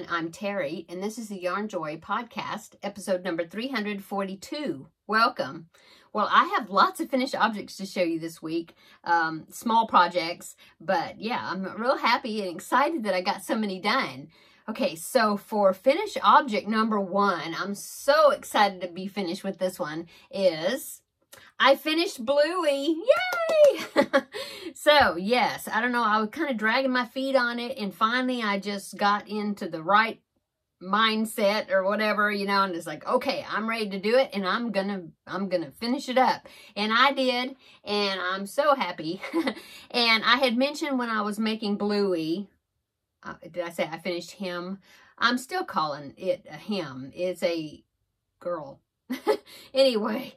everyone. I'm Terry, and this is the Yarn Joy podcast, episode number 342. Welcome. Well, I have lots of finished objects to show you this week, small projects, but yeah, I'm real happy and excited that I got so many done. Okay, so for finished object number one, I'm so excited to be finished with this one, is I finished Bluey. Yay! So, yes, I don't know, I was kind of dragging my feet on it, and finally I just got into the right mindset or whatever, you know, and it's like, okay, I'm ready to do it, and I'm gonna finish it up. And I did, and I'm so happy. And I had mentioned when I was making Bluey, did I say I finished him? I'm still calling it a him. It's a girl. Anyway,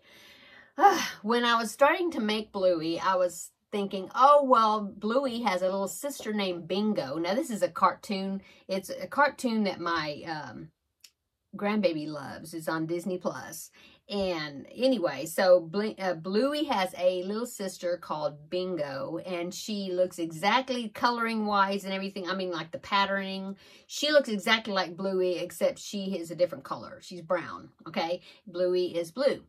when I was starting to make Bluey, I was thinking, oh, well, Bluey has a little sister named Bingo. Now, this is a cartoon. It's a cartoon that my grandbaby loves. It's on Disney Plus. And anyway, so Bluey has a little sister called Bingo, and she looks exactly coloring-wise and everything. I mean, like the patterning. She looks exactly like Bluey, except she is a different color. She's brown, okay? Bluey is blue.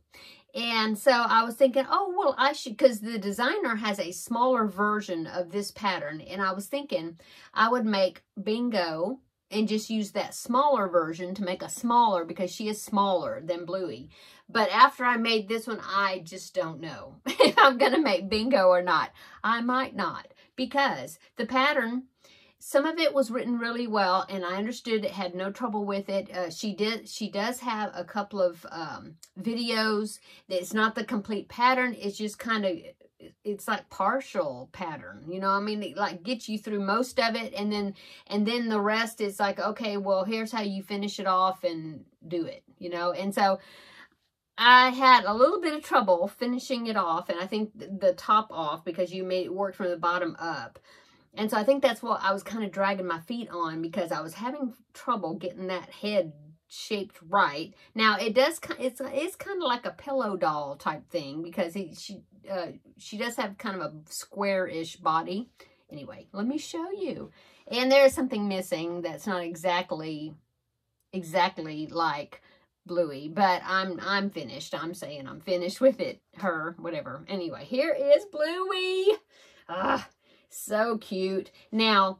And so I was thinking, oh, well, I should, because the designer has a smaller version of this pattern. And I was thinking I would make Bingo and just use that smaller version to make a smaller, because she is smaller than Bluey. But after I made this one, I just don't know if I'm going to make Bingo or not. I might not, because the pattern, some of it was written really well, and I understood it, had no trouble with it. She does have a couple of videos. It's not the complete pattern. It's just kind of, it's like partial pattern. You know, I mean, it like gets you through most of it, and then the rest is like, okay, well, here's how you finish it off and do it. You know, and so I had a little bit of trouble finishing it off, and I think the top off, because you made it work from the bottom up. And so I think that's what I was kind of dragging my feet on, because I was having trouble getting that head shaped right. Now it does, it's kind of like a pillow doll type thing, because she does have kind of a square-ish body. Anyway, let me show you. And there is something missing that's not exactly like Bluey, but I'm finished. I'm saying I'm finished with it. Her, whatever. Anyway, here is Bluey. So cute. Now,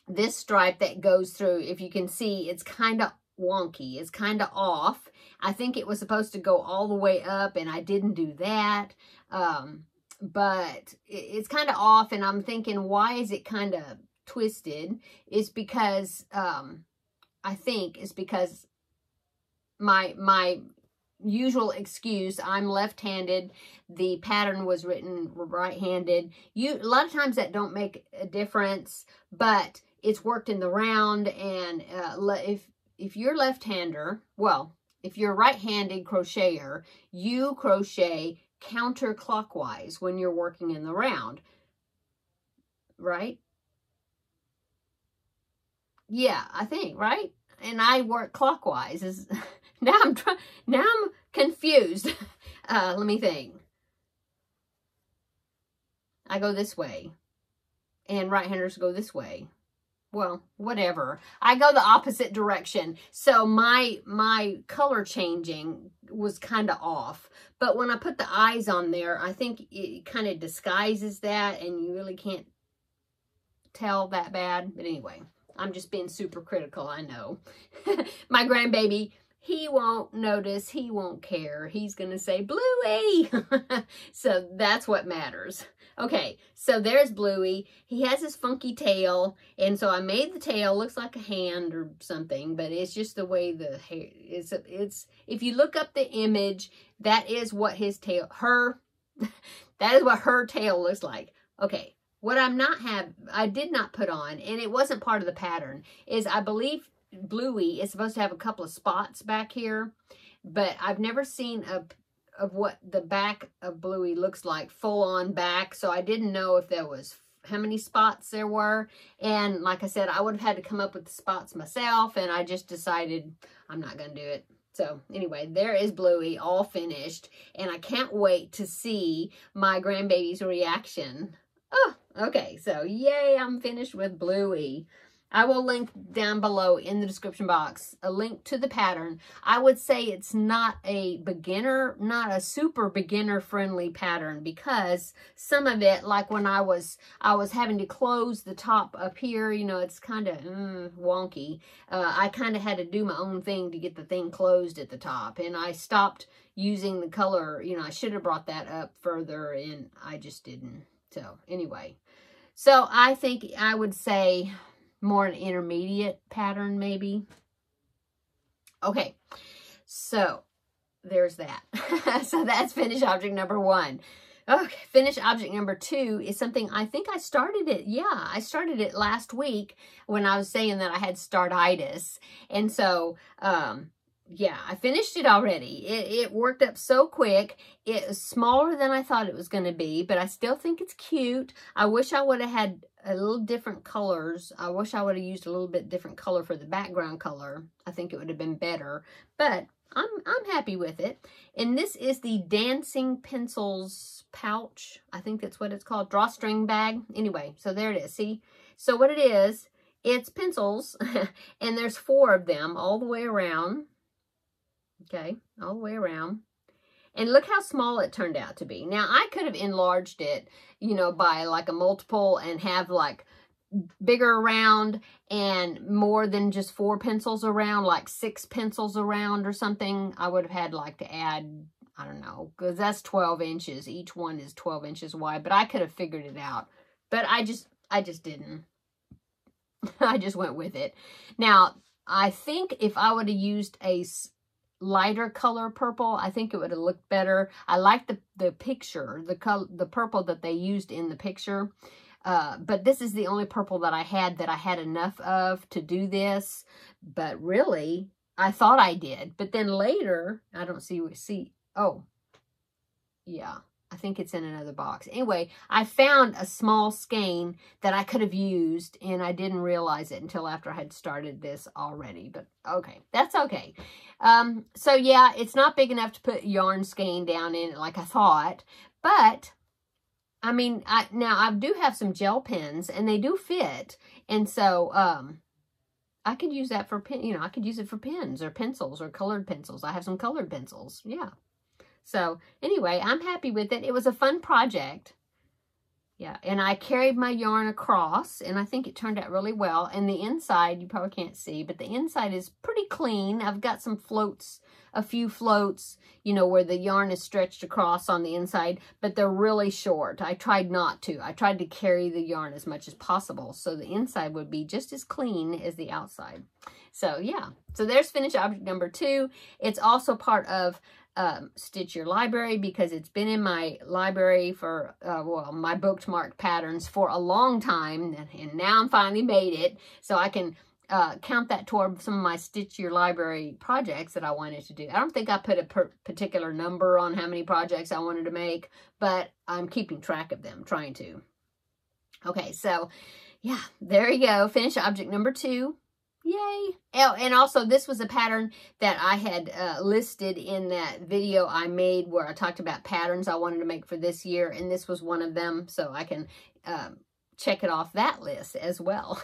this stripe that goes through, if you can see, it's kind of wonky. It's kind of off. I think it was supposed to go all the way up, and I didn't do that. But it's kind of off, and I'm thinking, why is it kind of twisted? It's because, I think it's because my usual excuse, I'm left-handed, the pattern was written right-handed. A lot of times that don't make a difference, but it's worked in the round. And if you're left-hander, well, if you're a right-handed crocheter, you crochet counterclockwise when you're working in the round, right? Yeah, I think, right? And I work clockwise. Now I'm confused. Let me think. I go this way, and right-handers go this way. Well, whatever. I go the opposite direction. So my color changing was kind of off. But when I put the eyes on there, I think it kind of disguises that, and you really can't tell that bad. But anyway, I'm just being super critical, I know. My grandbaby, he won't notice, he won't care. He's going to say, Bluey! So that's what matters. Okay, so there's Bluey. He has his funky tail, and so I made the tail. Looks like a hand or something, but it's just the way the hair, it's if you look up the image, that is what his tail, that is what her tail looks like. Okay, what I did not put on, and it wasn't part of the pattern, is I believe Bluey is supposed to have a couple of spots back here, but I've never seen of what the back of Bluey looks like, full on back, so I didn't know if there was, how many spots there were. And like I said, I would have had to come up with the spots myself, and I just decided I'm not going to do it. So anyway, there is Bluey all finished, and I can't wait to see my grandbaby's reaction. Oh, okay, so yay, I'm finished with Bluey. I will link down below in the description box a link to the pattern. I would say it's not a beginner, not a super beginner friendly pattern, because some of it, like when I was having to close the top up here, you know, it's kind of wonky. I kind of had to do my own thing to get the thing closed at the top, and I stopped using the color. You know, I should have brought that up further, and I just didn't. So anyway, so I think I would say more an intermediate pattern, maybe. Okay, so there's that. So that's finished object number 1. Okay, finished object number 2 is something I think I started it. Yeah, I started it last week when I was saying that I had startitis. And so, yeah, I finished it already. It worked up so quick. It was smaller than I thought it was going to be, but I still think it's cute. I wish I would have had a little different colors. I wish I would have used a little bit different color for the background color. I think it would have been better, but I'm happy with it. And this is the Dancing Pencils pouch. I think that's what it's called. Drawstring bag. Anyway, so there it is. See? So what it is, it's pencils, and there's 4 of them all the way around. Okay, all the way around. And look how small it turned out to be. Now, I could have enlarged it, you know, by like a multiple and have like bigger around and more than just 4 pencils around, like 6 pencils around or something. I would have had like to add, I don't know, because that's 12 inches. Each one is 12 inches wide, but I could have figured it out. But I just didn't. I just went with it. Now, I think if I would have used a lighter color purple, I think it would have looked better. I like the picture, the purple that they used in the picture. But this is the only purple that I had enough of to do this. But really, I thought I did. But then later, I don't see, oh, yeah, I think it's in another box. Anyway, I found a small skein that I could have used, and I didn't realize it until after I had started this already. But okay, that's okay. So yeah, it's not big enough to put yarn skein down in it like I thought, but I mean, now I do have some gel pens, and they do fit, and so I could use that for I could use it for pens or pencils or colored pencils. I have some colored pencils, yeah. So anyway, I'm happy with it. It was a fun project. Yeah, and I carried my yarn across, and I think it turned out really well. And the inside, you probably can't see, but the inside is pretty clean. I've got some floats, a few floats, you know, where the yarn is stretched across on the inside, but they're really short. I tried not to. I tried to carry the yarn as much as possible, so the inside would be just as clean as the outside. So yeah, so there's finished object number 2. It's also part of Stitch Your Library, because it's been in my library for, well, my bookmark patterns for a long time, and now I'm finally made it, so I can count that toward some of my Stitch Your Library projects that I wanted to do. I don't think I put a particular number on how many projects I wanted to make, but I'm keeping track of them, trying to. Okay, so yeah, there you go. Finish object number 2. Yay. Oh, and also this was a pattern that I had listed in that video I made where I talked about patterns I wanted to make for this year, and this was one of them, so I can check it off that list as well.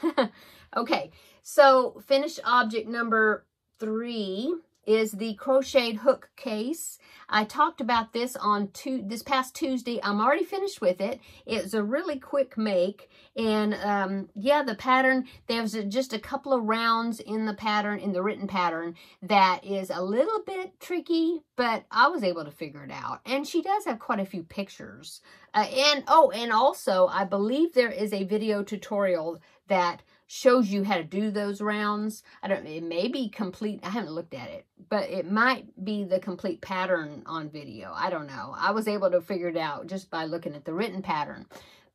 Okay, so finished object number 3 is the crocheted hook case. I talked about this on this past Tuesday. I'm already finished with it. It's a really quick make, and yeah, the pattern, there's just a couple of rounds in the pattern, in the written pattern, that is a little bit tricky, but I was able to figure it out. And she does have quite a few pictures. And also, I believe there is a video tutorial that shows you how to do those rounds. It may be complete. I haven't looked at it, but it might be the complete pattern on video. I don't know. I was able to figure it out just by looking at the written pattern,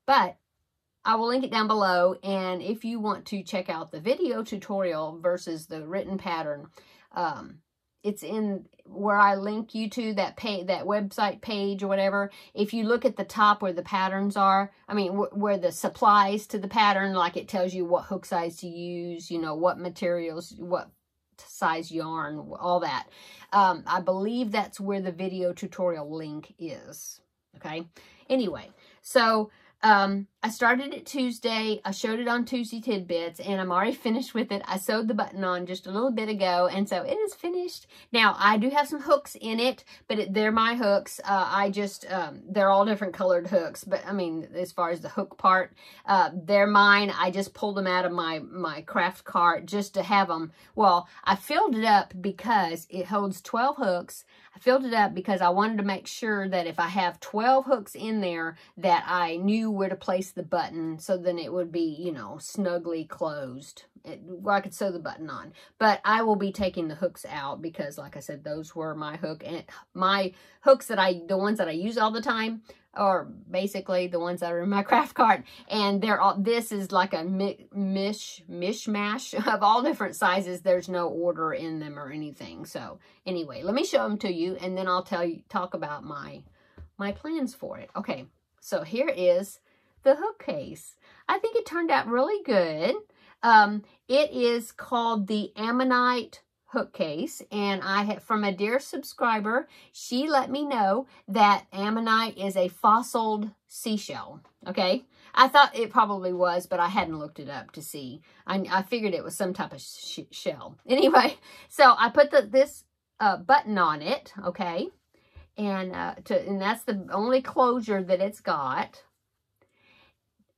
but I will link it down below. And if you want to check out the video tutorial versus the written pattern, it's in where I link you to that website page or whatever. If you look at the top where the patterns are, I mean, where the supplies to the pattern, like it tells you what hook size to use, you know, what materials, what size yarn, all that. I believe that's where the video tutorial link is. Okay. Anyway, so I I started it Tuesday. I showed it on Tuesday Tidbits, and I'm already finished with it. I sewed the button on just a little bit ago, and so it is finished. Now, I do have some hooks in it, but they're my hooks. They're all different colored hooks, but I mean, as far as the hook part, they're mine. I just pulled them out of my craft cart just to have them. Well, I filled it up because it holds 12 hooks. I filled it up because I wanted to make sure that if I have 12 hooks in there, that I knew where to place the button, so then it would be, you know, snugly closed, where I could sew the button on. But I will be taking the hooks out because, like I said, those were my hook, and my hooks the ones that I use all the time, are basically the ones that are in my craft cart, and they're all, this is like a mishmash of all different sizes. There's no order in them or anything. So anyway, let me show them to you, and then I'll talk about my plans for it. Okay, so here is the hook case. I think it turned out really good. It is called the Ammonite hook case, and I have, from a dear subscriber, she let me know that ammonite is a fossiled seashell. Okay, I thought it probably was, but I hadn't looked it up to see. I figured it was some type of shell. Anyway, so I put this button on it. Okay, and that's the only closure that it's got.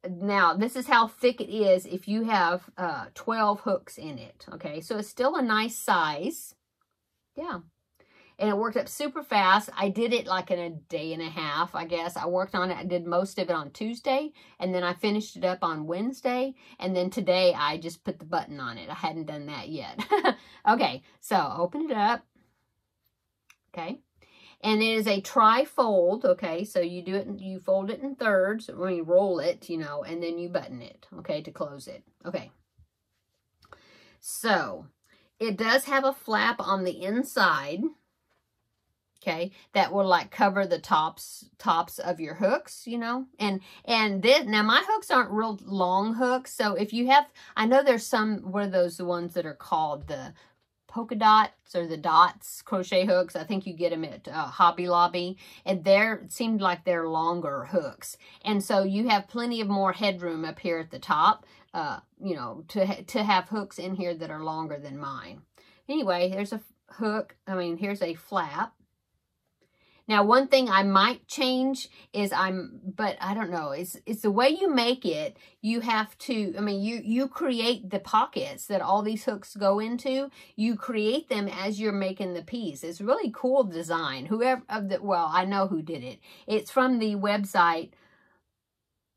Now, this is how thick it is if you have 12 hooks in it, okay? So it's still a nice size. Yeah. And it worked up super fast. I did it like in a day and a half, I guess. I worked on it. I did most of it on Tuesday, and then I finished it up on Wednesday, and then today I just put the button on it. I hadn't done that yet. Okay, so open it up. Okay. And it is a tri-fold, okay? So you do it, you fold it in thirds when you roll it, you know, and then you button it, okay, to close it. Okay. So it does have a flap on the inside, okay, that will like cover the tops of your hooks, you know. And this, now my hooks aren't real long hooks, so if you have, I know there's some, what are those, the ones that are called the polka dots or the dots crochet hooks. I think you get them at Hobby Lobby, and it seemed like they're longer hooks, and so you have plenty of more headroom up here at the top, you know, to have hooks in here that are longer than mine. Anyway, here's a hook. I mean, here's a flap. Now, one thing I might change is but I don't know, it's the way you make it. You have to, I mean, you create the pockets that all these hooks go into. You create them as you're making the piece. It's really cool design. Well, I know who did it. It's from the website,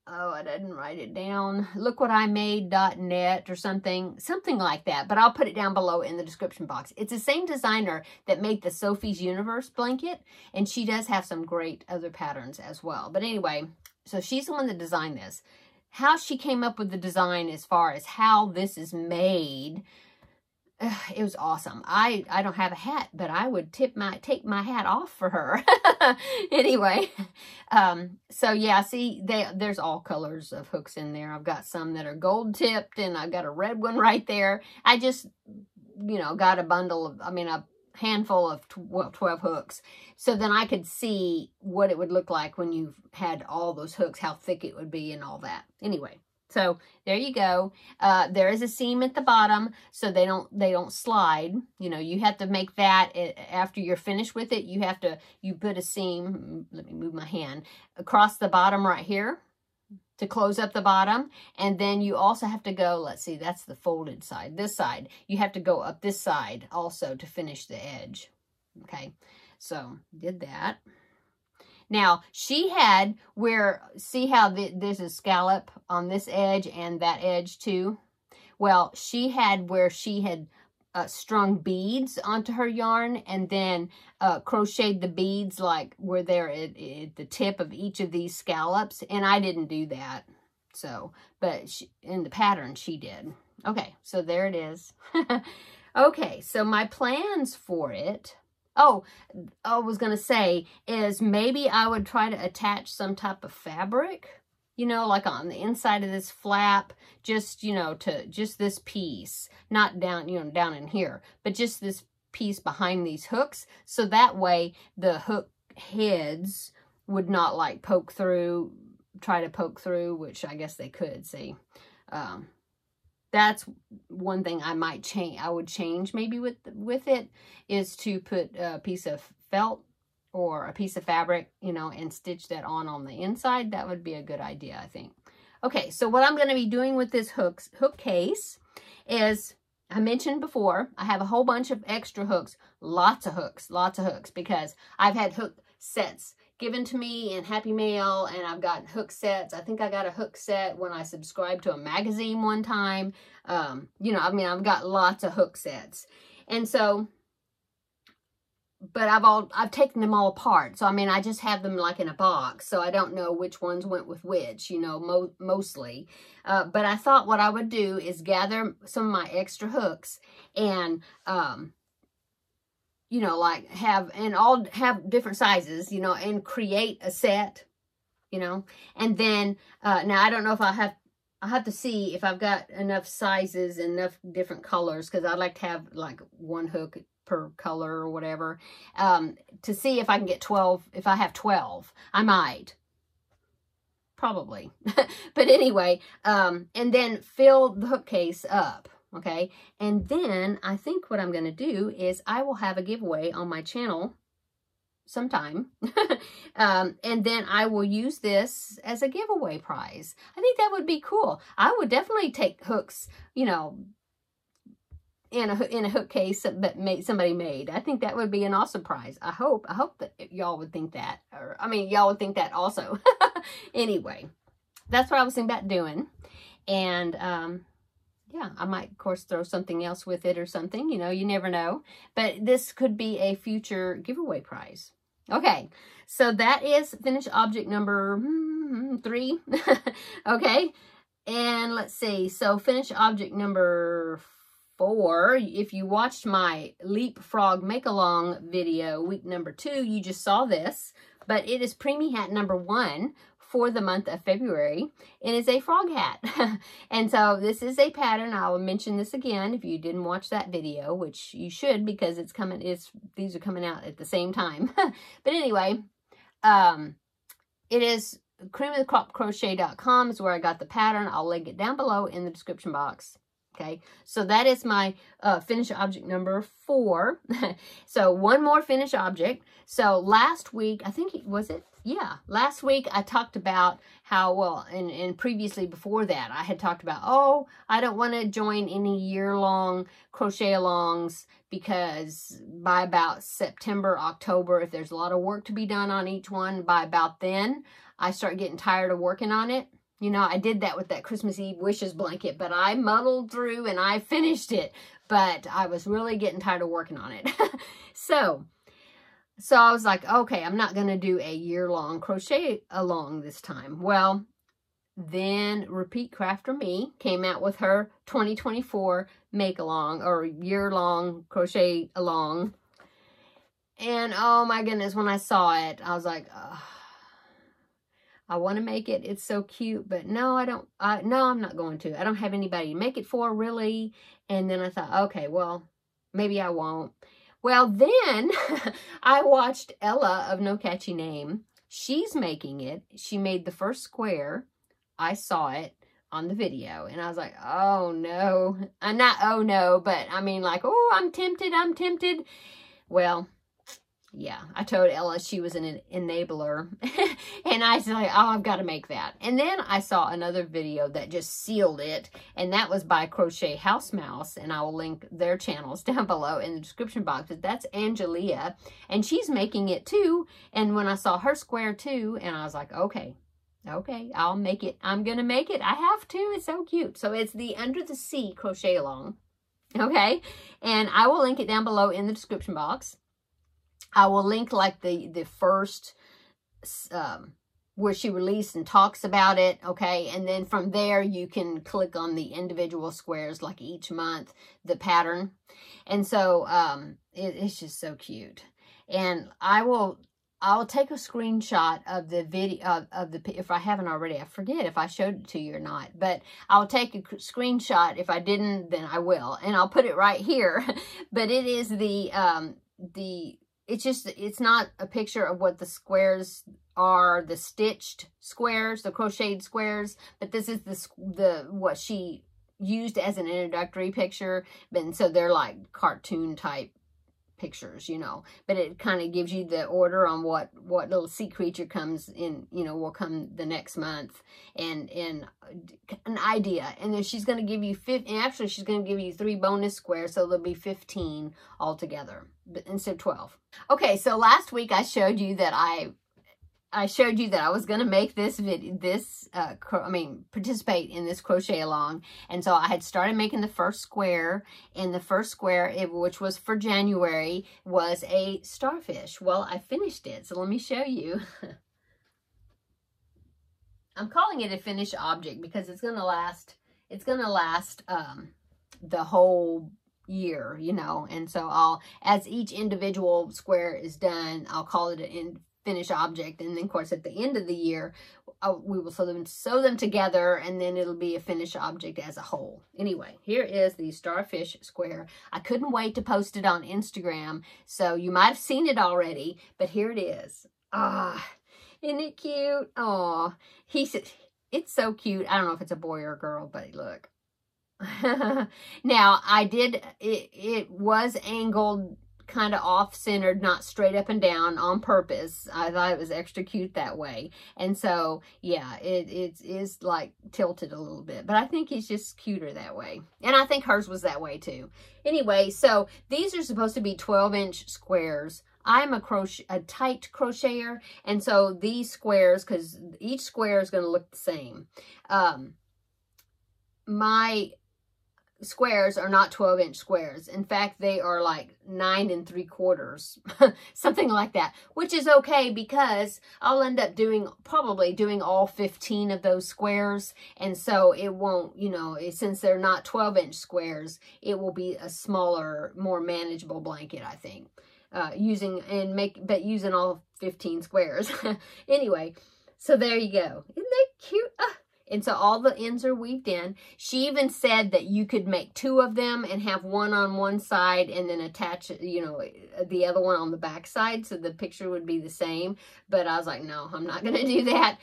oh, I didn't write it down, lookwhatimade.net or something like that. But I'll put it down below in the description box. It's the same designer that made the Sophie's Universe blanket, and she does have some great other patterns as well. But anyway, so she's the one that designed this. How she came up with the design as far as how this is made, it was awesome. I don't have a hat, but I would take my hat off for her. Anyway, so yeah, see, there's all colors of hooks in there. I've got some that are gold tipped, and I've got a red one right there. I just, you know, got a handful of 12 hooks, so then I could see what it would look like when you had all those hooks, how thick it would be and all that. Anyway, so there you go. There is a seam at the bottom, so they don't slide. You know, you have to make that after you're finished with it. You put a seam, let me move my hand, across the bottom right here to close up the bottom. And then you also have to go, let's see, that's the folded side. This side, you have to go up this side also to finish the edge. Okay, so did that. Now, she had see how there's a scallop on this edge and that edge too? Well, she had where she had strung beads onto her yarn, and then crocheted the beads like where they're at the tip of each of these scallops, and I didn't do that. So, but in the pattern, she did. Okay, so there it is. Okay, so my plans for it, oh, I was going to say, is maybe I would try to attach some type of fabric, you know, like on the inside of this flap, just, you know, to just this piece, not down, you know, down in here, but just this piece behind these hooks. So that way the hook heads would not like poke through try to poke through, which I guess they could, see. That's one thing I might change. I would change maybe with it, is to put a piece of felt or a piece of fabric, you know, and stitch that on the inside. That would be a good idea, I think. Okay, so what I'm going to be doing with this hook case is, I mentioned before, I have a whole bunch of extra hooks, lots of hooks, because I've had hook sets given to me in Happy Mail, and I've got hook sets. I think I got a hook set when I subscribed to a magazine one time. You know, I mean, I've got lots of hook sets. And so, but I've taken them all apart. So, I mean, I just have them like in a box. So I don't know which ones went with which, you know, mostly. But I thought what I would do is gather some of my extra hooks and, you know, like all have different sizes, you know, and create a set, you know. And then, now I don't know if I'll have to see if I've got enough sizes, enough different colors, because I'd like to have like one hook per color or whatever, to see if I can get 12. If I have 12, I might. Probably. But anyway, and then fill the hook case up. Okay, and then I think what I'm going to do is I will have a giveaway on my channel sometime. And then I will use this as a giveaway prize. I think that would be cool. I would definitely take hooks, you know, in a hook case that somebody made. I think that would be an awesome prize. I hope that y'all would think that. Or, I mean, y'all would think that also. Anyway, that's what I was thinking about doing. And, yeah, I might, of course, throw something else with it or something. You know, you never know. But this could be a future giveaway prize. Okay, so that is finished object number 3. Okay, and let's see. So finished object number 4. If you watched my Leapfrog Make-Along video, week number 2, you just saw this. But it is Preemie Hat number 1. For the month of February. It is a frog hat. And so this is a pattern. I will mention this again if you didn't watch that video, which you should, because these are coming out at the same time. But anyway, it is creamofthecropcrochet.com is where I got the pattern. I'll link it down below in the description box. Okay, so that is my finished object number 4. So one more finished object. So last week, I think, was it? Yeah, last week I talked about how, well, and previously before that, I had talked about, oh, I don't want to join any year-long crochet-alongs because by about September, October, if there's a lot of work to be done on each one, by about then, I start getting tired of working on it. You know, I did that with that Christmas Eve wishes blanket, but I muddled through and I finished it. But I was really getting tired of working on it. So I was like, okay, I'm not going to do a year-long crochet along this time. Well, then Repeat Crafter Me came out with her 2024 make-along or year-long crochet along. And oh my goodness, when I saw it, I was like, oh, I want to make it. It's so cute, but no, I don't. No, I'm not going to. I don't have anybody to make it for, really. And then I thought, okay, well, maybe I won't. Well, then I watched Ella of No Catchy Name. She's making it. She made the first square. I saw it on the video, and I was like, oh, no. Not, oh, no, but I mean, like, oh, I'm tempted. Well, yeah, I told Ella she was an enabler. And I said, oh, I've got to make that. And then I saw another video that just sealed it. And that was by Crochet House Mouse. And I will link their channels down below in the description box. But that's Angelia. And she's making it too. And when I saw her square too, and I was like, okay, I'll make it. I'm going to make it. I have to. It's so cute. So it's the Under the Sea crochet along. Okay. And I will link it down below in the description box. I will link like the first, where she released and talks about it, okay? And then from there, you can click on the individual squares, like each month, the pattern. And so, it's just so cute. And I'll take a screenshot of the video, if I haven't already, I forget if I showed it to you or not, but I'll take a screenshot. If I didn't, then I will. And I'll put it right here. But it is the it's not a picture of what the squares are, the stitched squares, the crocheted squares, but this is the what she used as an introductory picture. And so they're like cartoon type pictures, you know, but it kind of gives you the order on what little sea creature comes in, you know, will come the next month, and an idea. And then she's going to give you actually she's going to give you 3 bonus squares, so there'll be 15 altogether instead of 12. Okay, so last week I showed you that I was going to make this video, participate in this crochet along. And so I had started making the first square, and the first square, which was for January, was a starfish. Well, I finished it, so let me show you. I'm calling it a finished object because it's going to last the whole year, you know. And so as each individual square is done, I'll call it an finished object, and then of course at the end of the year we will sew them together, and then it'll be a finished object as a whole. Anyway, here is the starfish square. I couldn't wait to post it on Instagram, so you might have seen it already, but here it is. Isn't it cute? Oh, it's so cute. I don't know if it's a boy or a girl, but look. Now it was angled kind of off-centered, not straight up and down on purpose. I thought it was extra cute that way. And so, yeah, it is like tilted a little bit, but I think he's just cuter that way. And I think hers was that way too. Anyway, so these are supposed to be 12-inch squares. I'm a tight crocheter, and so these squares, because each square is going to look the same. My squares are not 12-inch squares. In fact, they are like 9 3/4, something like that, which is okay because I'll end up probably doing all 15 of those squares. And so it won't, you know, since they're not 12-inch squares, it will be a smaller, more manageable blanket, I think, using all 15 squares. Anyway, so there you go. Isn't that cute? And so all the ends are weaved in. She even said that you could make 2 of them and have one on one side and then attach, you know, the other one on the back side, so the picture would be the same. But I was like, no, I'm not going to do that.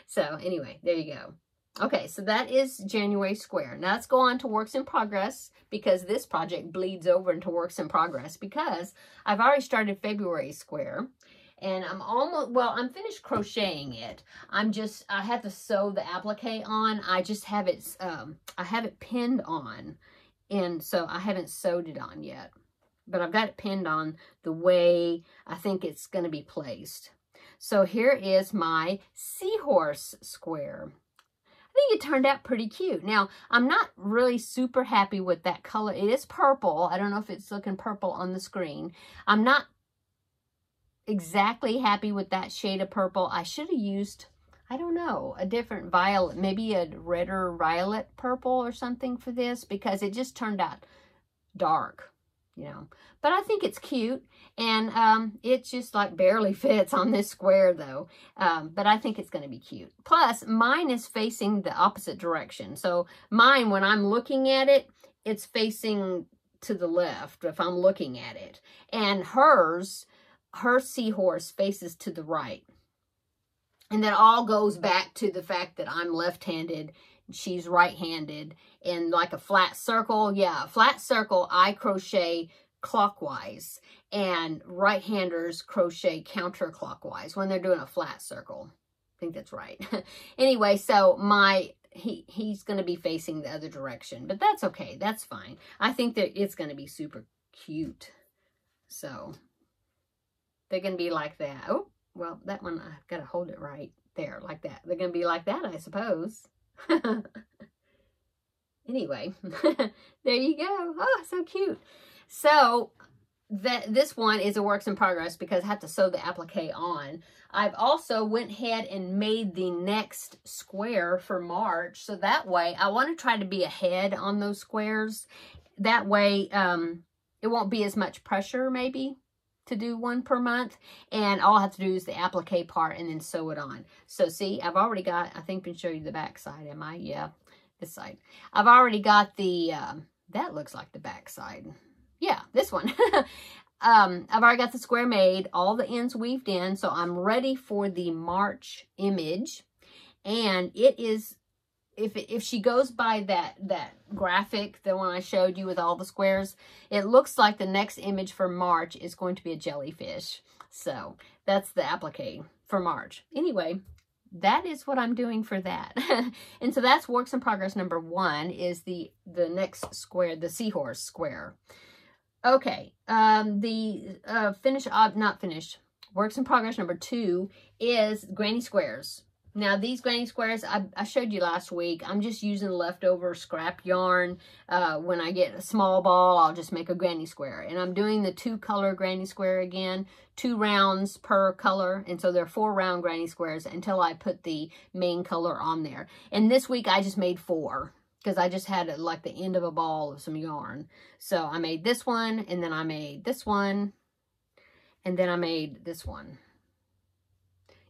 So anyway, there you go. Okay, so that is January square. Now let's go on to works in progress, because this project bleeds over into works in progress, because I've already started February square. And I'm finished crocheting it. I have to sew the applique on. I just have it, I have it pinned on. And so I haven't sewed it on yet. But I've got it pinned on the way I think it's going to be placed. So here is my seahorse square. I think it turned out pretty cute. Now, I'm not really super happy with that color. It is purple. I don't know if it's looking purple on the screen. I'm not exactly happy with that shade of purple. I should have used, I don't know, a different violet, maybe a redder violet purple or something for this, because it just turned out dark, you know. But I think it's cute, and it just like barely fits on this square though. But I think it's going to be cute. Plus, mine is facing the opposite direction. So mine, when I'm looking at it, it's facing to the left if I'm looking at it. And her seahorse faces to the right. And that all goes back to the fact that I'm left-handed, she's right-handed. And like a flat circle, yeah, a flat circle, I crochet clockwise, and right-handers crochet counterclockwise when they're doing a flat circle. I think that's right. Anyway, so he's going to be facing the other direction, but that's okay. That's fine. I think that it's going to be super cute. So they're going to be like that. Oh, well, that one, I've got to hold it right there, like that. They're going to be like that, I suppose. Anyway, there you go. Oh, so cute. So this one is a works in progress because I have to sew the applique on. I've also went ahead and made the next square for March. So that way, I want to try to be ahead on those squares. That way, it won't be as much pressure, maybe, to do one per month. And all I have to do is the applique part and then sew it on. So see, I've already got, I think I can show you the back side, am I? Yeah, this side. I've already got the, that looks like the back side. Yeah, this one. I've already got the square made, all the ends weaved in, so I'm ready for the March image. And it is, if she goes by that graphic, the one I showed you with all the squares, it looks like the next image for March is going to be a jellyfish. So that's the applique for March. Anyway, that is what I'm doing for that. And so that's works in progress number 1 is the next square, the seahorse square. Okay, not finished, works in progress number 2 is granny squares. Now, these granny squares, I showed you last week. I'm just using leftover scrap yarn. When I get a small ball, I'll just make a granny square. And I'm doing the 2-color granny square again, 2 rounds per color. And so there are 4 round granny squares until I put the main color on there. And this week, I just made 4 because I just had like the end of a ball of some yarn. So I made this one, and then I made this one, and then I made this one.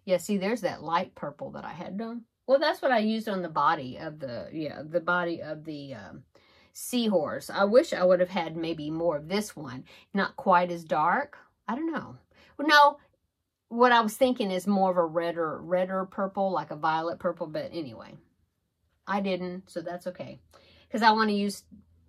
Yeah, see, there's that light purple that I had done. Well, that's what I used on the body of the body of the seahorse. I wish I would have had maybe more of this one. Not quite as dark. I don't know. Well, no, what I was thinking is more of a redder purple, like a violet purple. But anyway, I didn't, so that's okay. Because I want to use,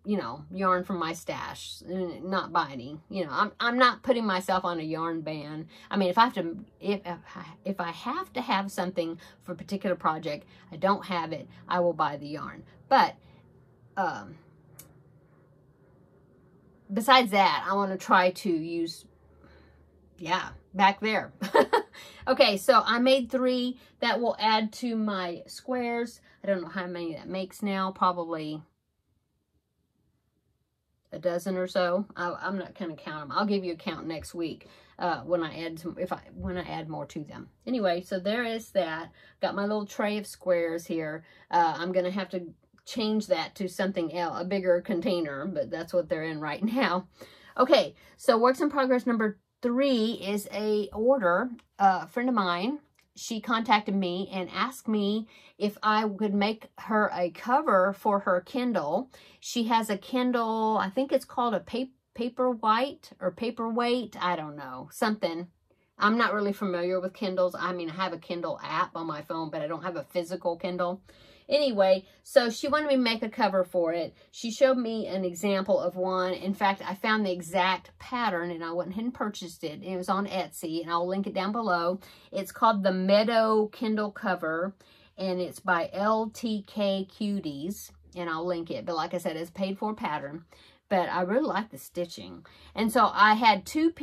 you know, yarn from my stash, not buy any. You know, I'm not putting myself on a yarn ban. I mean, if I have to have something for a particular project, I don't have it, I will buy the yarn. But besides that, I want to try to use, yeah, back there. Okay, so I made 3 that will add to my squares. I don't know how many that makes now, probably a dozen or so. I'm not going to count them. I'll give you a count next week when I add some, when I add more to them. Anyway, so there is that. Got my little tray of squares here. I'm going to have to change that to something else, a bigger container, but that's what they're in right now. Okay, so works in progress number 3 is a order. A friend of mine, she contacted me and asked me if I could make her a cover for her Kindle. She has a Kindle, I think it's called a Paperwhite or Paperweight, I don't know, something. I'm not really familiar with Kindles. I mean, I have a Kindle app on my phone, but I don't have a physical Kindle. Anyway, so she wanted me to make a cover for it. She showed me an example of one. In fact, I found the exact pattern and I went ahead and purchased it. It was on Etsy and I'll link it down below. It's called the Meadow Kindle Cover and it's by LTK Cuties and I'll link it. But like I said, it's paid for pattern. But I really like the stitching. And so I had 2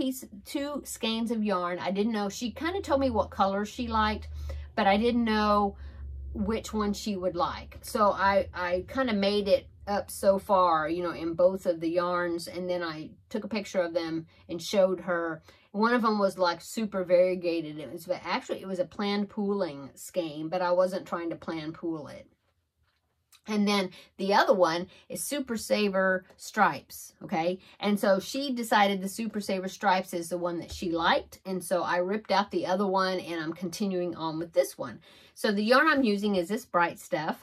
skeins of yarn. I didn't know. She kind of told me what colors she liked, but I didn't know which one she would like. So I kind of made it up so far, you know, in both of the yarns, and then I took a picture of them and showed her. One of them was like super variegated. It was actually, it was a planned pooling skein, but I wasn't trying to plan pool it. And then the other one is Super Saver Stripes, okay? And so she decided the Super Saver Stripes is the one that she liked. And so I ripped out the other one and I'm continuing on with this one. So the yarn I'm using is this Bright Stuff.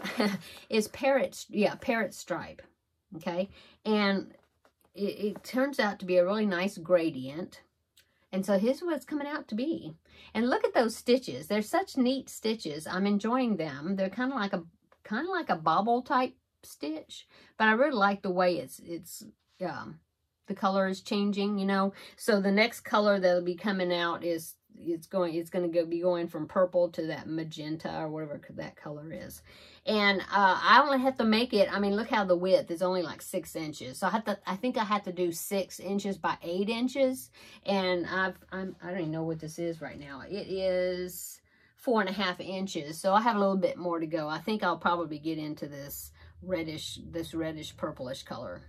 Is Parrot Stripe, okay? And it turns out to be a really nice gradient. And so here's what it's coming out to be. And look at those stitches. They're such neat stitches. I'm enjoying them. They're kind of like a bobble type stitch, but I really like the way the color is changing, you know. So the next color that'll be coming out is it's going to be going from purple to that magenta or whatever that color is. And I only have to make it, I mean, look how the width is only like 6 inches. So I think I have to do 6 inches by 8 inches. And I don't even know what this is right now. It is 4.5 inches, so I have a little bit more to go. I think I'll probably get into this reddish purplish color,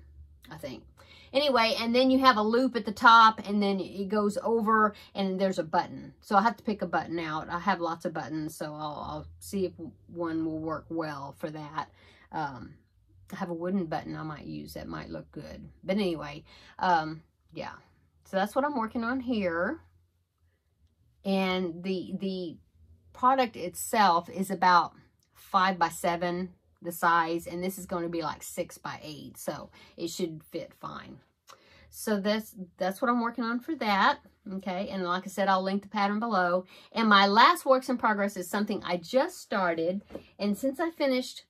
I think. Anyway, and then you have a loop at the top, and then it goes over, and there's a button. So I have to pick a button out. I have lots of buttons, so I'll see if one will work well for that. I have a wooden button I might use that might look good. But anyway, yeah. So that's what I'm working on here. And the product itself is about 5 by 7, the size, and this is going to be like 6 by 8, so it should fit fine. So that's what I'm working on for that. Okay, and like I said, I'll link the pattern below. And my last works in progress is something I just started. And since I finished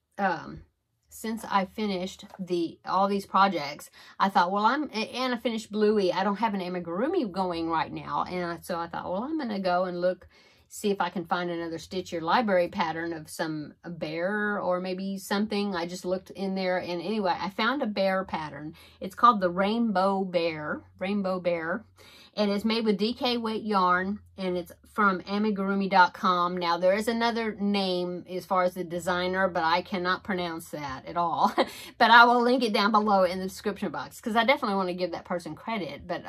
all these projects, I thought, well, and I finished Bluey. I don't have an amigurumi going right now. And so I thought, well, I'm going to go and look, see if I can find another Stitch Your Library pattern of a bear or maybe something. I just looked in there, and anyway, I found a bear pattern. It's called the Rainbow Bear, and it's made with DK weight yarn, and it's from amigurumi.com. Now, there is another name as far as the designer, but I cannot pronounce that at all. But I will link it down below in the description box, because I definitely want to give that person credit, but,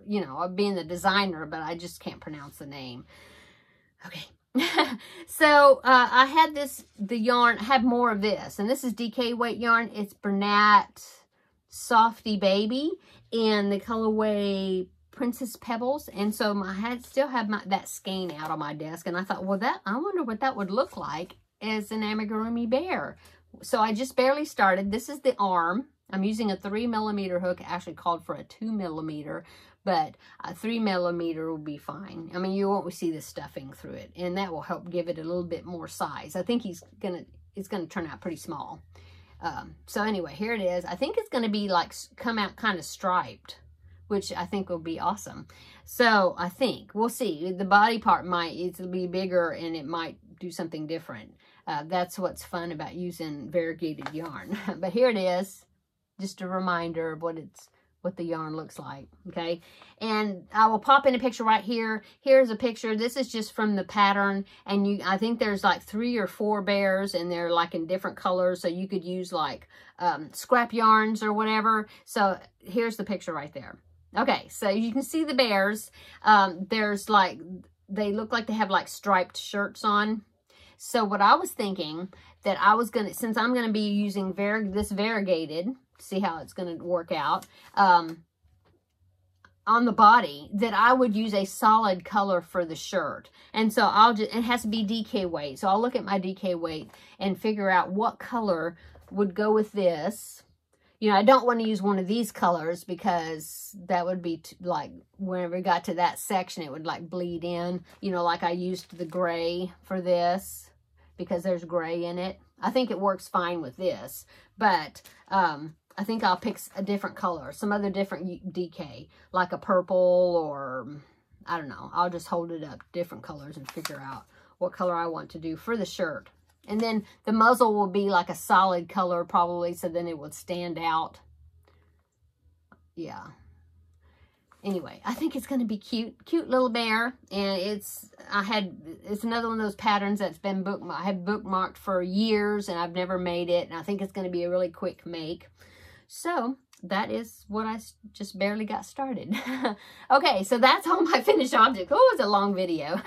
you know, being the designer, but I just can't pronounce the name. Okay. So, I had the yarn, I have more of this, and this is DK weight yarn. It's Bernat Softy Baby, and the colorway Princess Pebbles. And so I still have that skein out on my desk, and I thought, well, I wonder what that would look like as an amigurumi bear. So I just barely started. This is the arm. I'm using a 3mm hook. Actually called for a 2mm, but a 3mm will be fine. I mean, you won't see the stuffing through it, and that will help give it a little bit more size. I think it's gonna turn out pretty small. So anyway, here it is. I think it's gonna be like come out kind of striped, which I think will be awesome. So I think we'll see. The body part it'll be bigger, and it might do something different. That's what's fun about using variegated yarn. But here it is, just a reminder of what the yarn looks like. Okay, and I will pop in a picture right here. Here's a picture. This is just from the pattern, and I think there's like 3 or 4 bears, and they're like in different colors, so you could use like scrap yarns or whatever. So here's the picture right there. Okay, so you can see the bears. There's like, they look like they have like striped shirts on. So what I was thinking that I was going to, since I'm going to be using this variegated, see how it's going to work out, on the body, that I would use a solid color for the shirt. And so it has to be DK weight. So I'll look at my DK weight and figure out what color would go with this. You know, I don't want to use one of these colors, because that would be like, whenever we got to that section, it would like bleed in. You know, like I used the gray for this, because there's gray in it. I think it works fine with this, but I think I'll pick a different color, some other different DK, like a purple, or I don't know. I'll just hold it up, different colors, and figure out what color I want to do for the shirt. And then the muzzle will be like a solid color probably, so then it would stand out. Yeah. Anyway, I think it's going to be cute. Cute little bear. And it's another one of those patterns that's been I have bookmarked for years, and I've never made it. And I think it's going to be a really quick make. So that is what I just barely got started. Okay, so that's all my finished objects. Oh, it's a long video.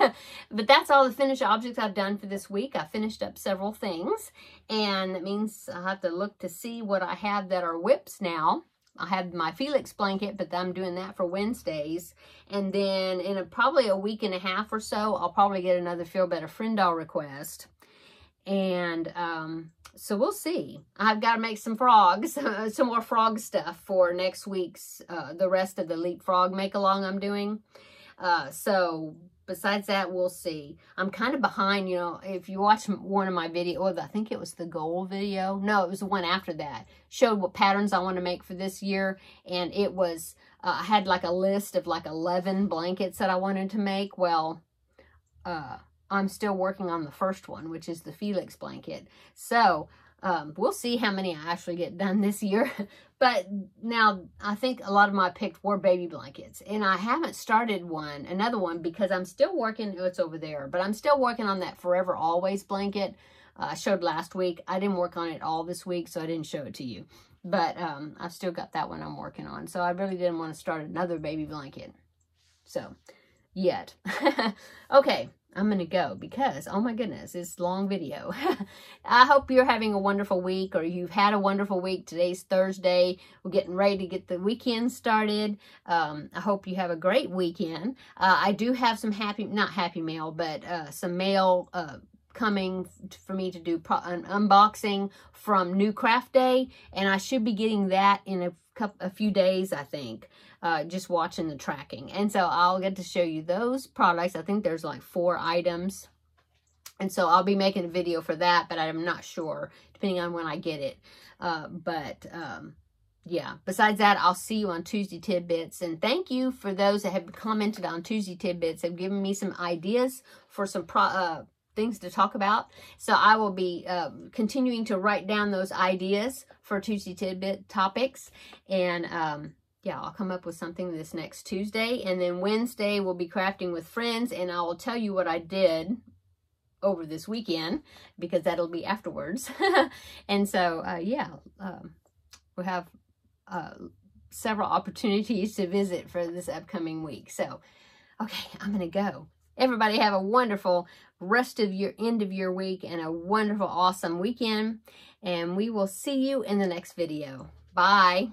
But that's all the finished objects I've done for this week. I finished up several things, and it means I have to look to see what I have that are whips now. I have my Felix blanket, but I'm doing that for Wednesdays. And then in probably a week and a half or so, I'll probably get another Feel Better Friend Doll request. And so we'll see. I've got to make some frogs, some more frog stuff for next week's, the rest of the Leapfrog make-along I'm doing. So besides that, we'll see. I'm kind of behind, you know, if you watch one of my videos, I think it was the goal video. No, it was the one after that. Showed what patterns I want to make for this year. And it was, I had like a list of like 11 blankets that I wanted to make. Well, I'm still working on the first one, which is the Felix blanket. So, we'll see how many I actually get done this year. But now, I think a lot of them I picked were baby blankets. And I haven't started another one, because I'm still working, oh, it's over there. But I'm still working on that Forever Always blanket I showed last week. I didn't work on it all this week, so I didn't show it to you. But I've still got that one I'm working on. So I really didn't want to start another baby blanket. So, yet. Okay. I'm going to go because, oh my goodness, it's a long video. I hope you're having a wonderful week, or you've had a wonderful week. Today's Thursday. We're getting ready to get the weekend started. I hope you have a great weekend. I do have some not happy mail, but some mail coming for me to do an unboxing from New Craft Day, and I should be getting that in a few days, I think. just watching the tracking. And so I'll get to show you those products. I think there's like 4 items. And so I'll be making a video for that, but I'm not sure, depending on when I get it. Yeah, besides that, I'll see you on Tuesday Tidbits. And thank you for those that have commented on Tuesday Tidbits. Have given me some ideas for some things to talk about. So I will be continuing to write down those ideas for Tuesday Tidbit topics. And yeah, I'll come up with something this next Tuesday. And then Wednesday, we'll be crafting with friends. And I will tell you what I did over this weekend, because that'll be afterwards. And so, yeah, we'll have several opportunities to visit for this upcoming week. So, okay, I'm going to go. Everybody have a wonderful rest of your end of your week and a wonderful, awesome weekend. And we will see you in the next video. Bye.